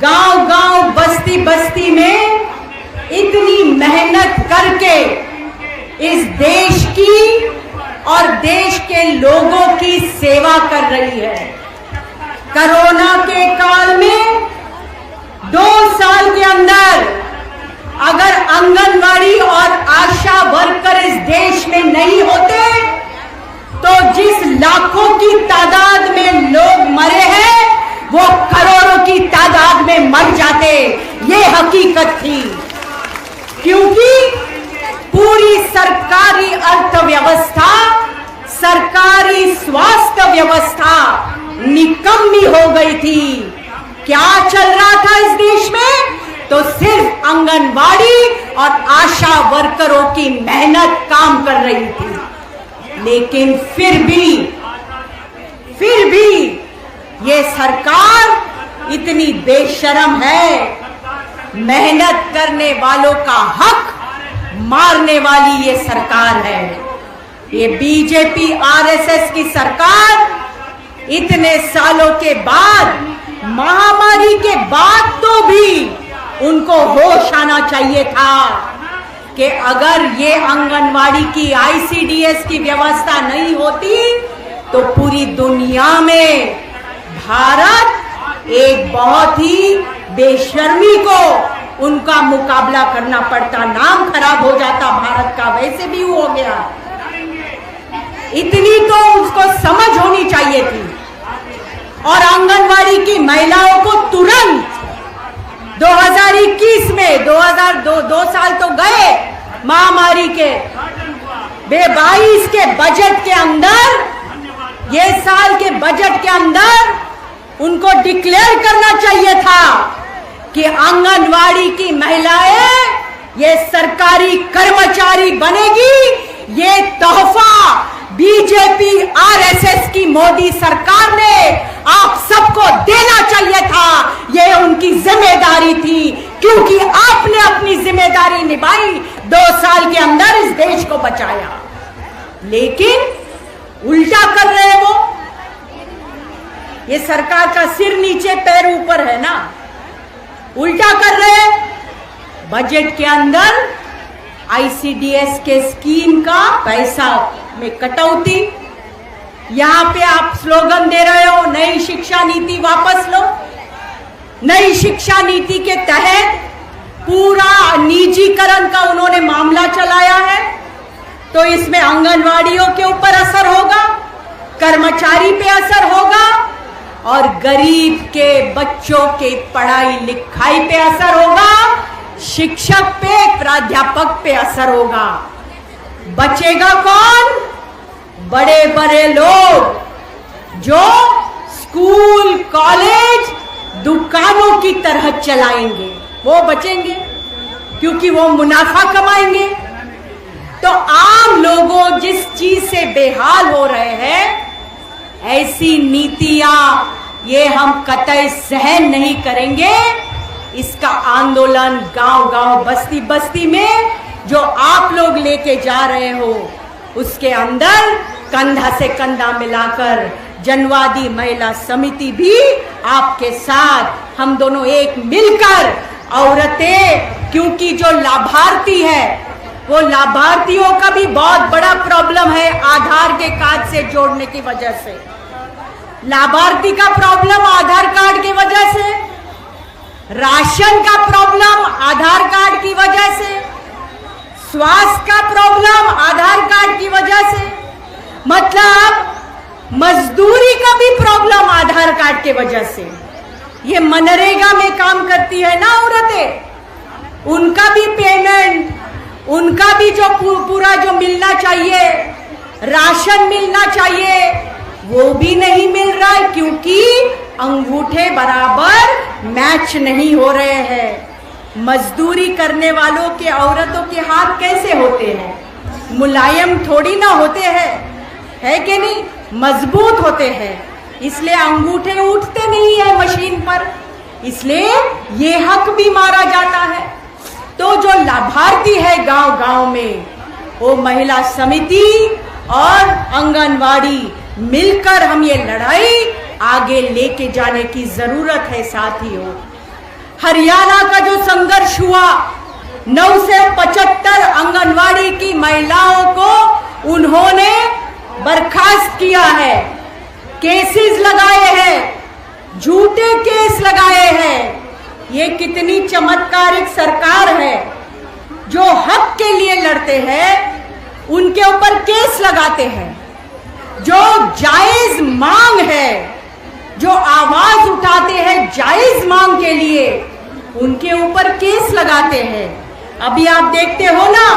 गांव गांव बस्ती बस्ती में इतनी मेहनत करके इस देश की और देश के लोगों की सेवा कर रही है। कोरोना के काल में 2 साल के अंदर अगर आंगनवाड़ी और आशा वर्कर इस देश में नहीं होते तो जिस लाखों की तादाद में लोग मरे हैं वो करोड़ों की तादाद में मर जाते। ये हकीकत थी, क्योंकि पूरी सरकारी अर्थव्यवस्था, सरकारी स्वास्थ्य व्यवस्था निकम्मी हो गई थी। क्या चल रहा था इस देश में? तो सिर्फ आंगनवाड़ी और आशा वर्करों की मेहनत काम कर रही थी। लेकिन फिर भी ये सरकार इतनी बेशरम है, मेहनत करने वालों का हक मारने वाली ये सरकार है। ये बीजेपी आरएसएस की सरकार इतने सालों के बाद, महामारी के बाद तो भी उनको होश आना चाहिए था कि अगर ये आंगनवाड़ी की आईसीडीएस की व्यवस्था नहीं होती तो पूरी दुनिया में भारत एक बहुत ही बेशर्मी को उनका मुकाबला करना पड़ता, नाम खराब हो जाता भारत का, वैसे भी हो गया। इतनी तो उसको समझ होनी चाहिए थी। और आंगनवाड़ी की महिलाओं को तुरंत 2021 में 2 साल तो गए महामारी के, 22 के बजट के अंदर, ये साल के बजट के अंदर उनको डिक्लेयर करना चाहिए था कि आंगनवाड़ी की महिलाएं ये सरकारी कर्मचारी बनेगी। ये तोहफा बीजेपी आरएसएस की मोदी सरकार ने आप सबको देना चाहिए था। ये उनकी जिम्मेदारी थी, क्योंकि आपने अपनी जिम्मेदारी निभाई, 2 साल के अंदर इस देश को बचाया। लेकिन उल्टा कर रहे हैं वो। ये सरकार का सिर नीचे पैर ऊपर है ना, उल्टा कर रहे हैं। बजट के अंदर आईसीडीएस के स्कीम का पैसा में कटौती, यहां पे आप स्लोगन दे रहे हो नई शिक्षा नीति वापस लो। नई शिक्षा नीति के तहत पूरा निजीकरण का उन्होंने मामला चलाया है, तो इसमें आंगनवाड़ियों के ऊपर असर होगा, कर्मचारी पे असर होगा और गरीब के बच्चों के पढ़ाई लिखाई पे असर होगा, शिक्षक पे, प्राध्यापक पे असर होगा। बचेगा कौन? बड़े बड़े लोग जो स्कूल, कॉलेज, दुकानों की तरह चलाएंगे, वो बचेंगे, क्योंकि वो मुनाफा कमाएंगे। तो आम लोगों जिस चीज से बेहाल हो रहे हैं, ऐसी नीतियां ये हम कतई सहन नहीं करेंगे। इसका आंदोलन गांव गांव, बस्ती बस्ती में जो आप लोग लेके जा रहे हो, उसके अंदर कंधा से कंधा मिलाकर जनवादी महिला समिति भी आपके साथ, हम दोनों एक मिलकर औरतें, क्योंकि जो लाभार्थी है वो लाभार्थियों का भी बहुत बड़ा प्रॉब्लम है आधार के कार्ड से जोड़ने की वजह से। लाभार्थी का प्रॉब्लम आधार कार्ड की वजह से, राशन का प्रॉब्लम आधार कार्ड की वजह से, स्वास्थ्य का प्रॉब्लम आधार कार्ड की वजह से, मतलब मजदूरी का भी प्रॉब्लम आधार कार्ड के वजह से। ये मनरेगा में काम करती है ना औरतें, उनका भी पेमेंट, उनका भी जो पूरा जो मिलना चाहिए, राशन मिलना चाहिए, वो भी नहीं मिल रहा है, क्योंकि अंगूठे बराबर मैच नहीं हो रहे हैं। मजदूरी करने वालों के, औरतों के हाथ कैसे होते हैं? मुलायम थोड़ी ना होते हैं, है कि नहीं? मजबूत होते हैं, इसलिए अंगूठे उठते नहीं है मशीन पर, इसलिए ये हक भी मारा जाता है। तो जो लाभार्थी है गांव गांव में, वो महिला समिति और आंगनवाड़ी मिलकर हम ये लड़ाई आगे लेके जाने की जरूरत है साथियों। हरियाणा का जो संघर्ष हुआ, 9 से 75 आंगनवाड़ी की महिलाओं को उन्होंने बर्खास्त किया है, केसेस लगाए हैं, झूठे केस लगाए हैं। ये कितनी चमत्कारिक सरकार है, जो हक के लिए लड़ते हैं उनके ऊपर केस लगाते हैं, जो जायज मांग है, जो आवाज उठाते हैं जायज मांग के लिए, उनके ऊपर केस लगाते हैं। अभी आप देखते हो ना,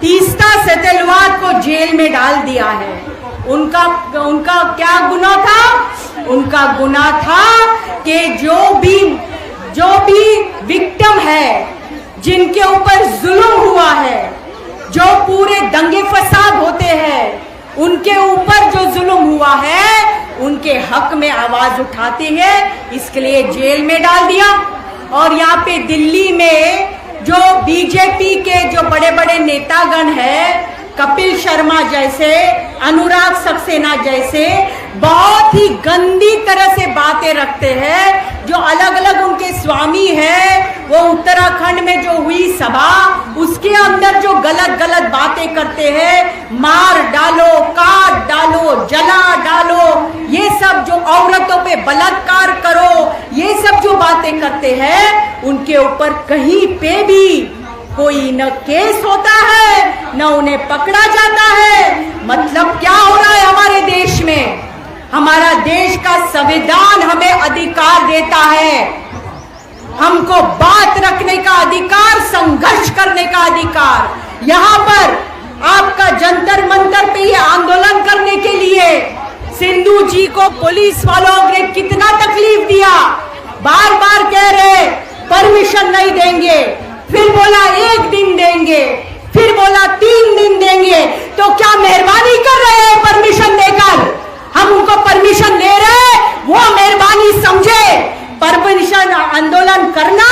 तीस्ता सेतलवाद को जेल में डाल दिया है। उनका क्या गुनाह था? उनका गुनाह था कि जो भी विक्टिम है, जिनके ऊपर जुल्म हुआ है, जो पूरे दंगे फसाद होते हैं, उनके ऊपर जो जुल्म हुआ है, उनके हक में आवाज उठाती है, इसके लिए जेल में डाल दिया। और यहाँ पे दिल्ली में जो बीजेपी के जो बड़े बड़े नेतागण हैं, कपिल शर्मा जैसे, अनुराग सक्सेना जैसे, बहुत ही गंदी तरह से बातें रखते हैं। जो अलग अलग उनके स्वामी है, वो उत्तराखंड में जो हुई सभा, उसके अंदर जो गलत गलत बातें करते हैं, मार डालो, काट डालो, जला डालो, ये सब जो औरतों पे बलात्कार करो, ये सब जो बातें करते हैं, उनके ऊपर कहीं पे भी कोई न केस होता है, न उन्हें पकड़ा जाता है। मतलब क्या हो रहा है हमारे देश में? हमारा देश का संविधान हमें अधिकार देता है, हमको बात रखने का अधिकार, संघर्ष करने का अधिकार। यहाँ पर आपका जंतर मंतर पे ये आंदोलन करने के लिए सिंधु जी को पुलिस वालों ने कितना तकलीफ दिया, बार बार कह रहे परमिशन नहीं देंगे, फिर बोला 1 दिन देंगे, फिर बोला 3 दिन देंगे। तो क्या मेहरबानी कर रहे हैं परमिशन देकर? हम उनको परमिशन दे रहे, वो मेहरबानी समझे। परमिशन आंदोलन करना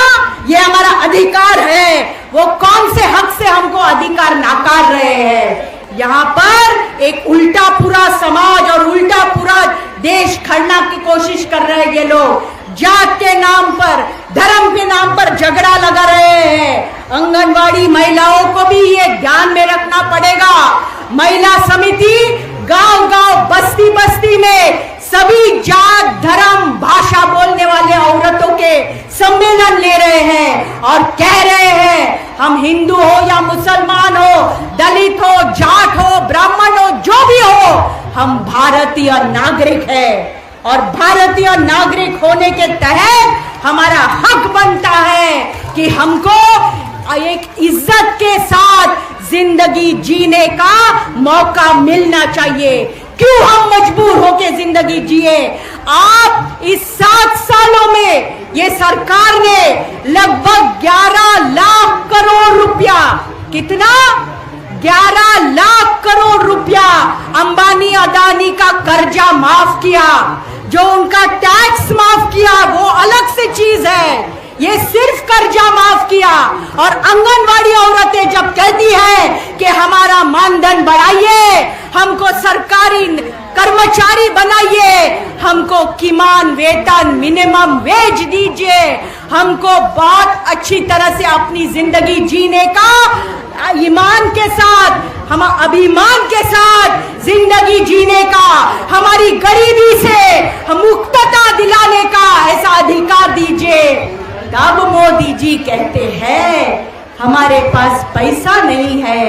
ये हमारा अधिकार है, वो कौन से हक से हमको अधिकार नाकार रहे हैं? यहाँ पर एक उल्टा पूरा समाज और उल्टा पूरा देश खड़ना की कोशिश कर रहे हैं ये लोग। जात के नाम पर, धर्म के नाम पर झगड़ा लगा रहे हैं। आंगनवाड़ी महिलाओं को भी ये ध्यान में रखना पड़ेगा। महिला समिति गांव-गांव, बस्ती-बस्ती में सभी जात, धर्म, भाषा बोलने वाले औरतों के सम्मेलन ले रहे हैं और कह रहे हैं, हम हिंदू हो या मुसलमान हो, दलित हो, जाट हो, ब्राह्मण हो, जो भी हो, हम भारतीय नागरिक है। और भारतीय नागरिक होने के तहत हमारा हक बनता है कि हमको एक इज्जत के साथ जिंदगी जीने का मौका मिलना चाहिए। क्यों हम मजबूर होके जिंदगी जिए? आप इस 7 सालों में ये सरकार ने लगभग 11 लाख करोड़ रुपया, कितना? 11 लाख करोड़ रुपया अंबानी अदानी का कर्जा माफ किया। जो उनका टैक्स माफ किया वो अलग से चीज है, ये सिर्फ कर्जा माफ किया। और आंगनवाड़ी औरतें जब कहती है कि हमारा मानधन बढ़ाइए, हमको सरकारी कर्मचारी बनाइए, हमको किमान वेतन, मिनिमम वेज दीजिए, हमको बहुत अच्छी तरह से अपनी जिंदगी जीने का ईमान के साथ, हम अभिमान के साथ जिंदगी जीने का, हमारी गरीबी से मुक्तता दिलाने का ऐसा अधिकार दीजिए। तब मोदी जी कहते हैं हमारे पास पैसा नहीं है,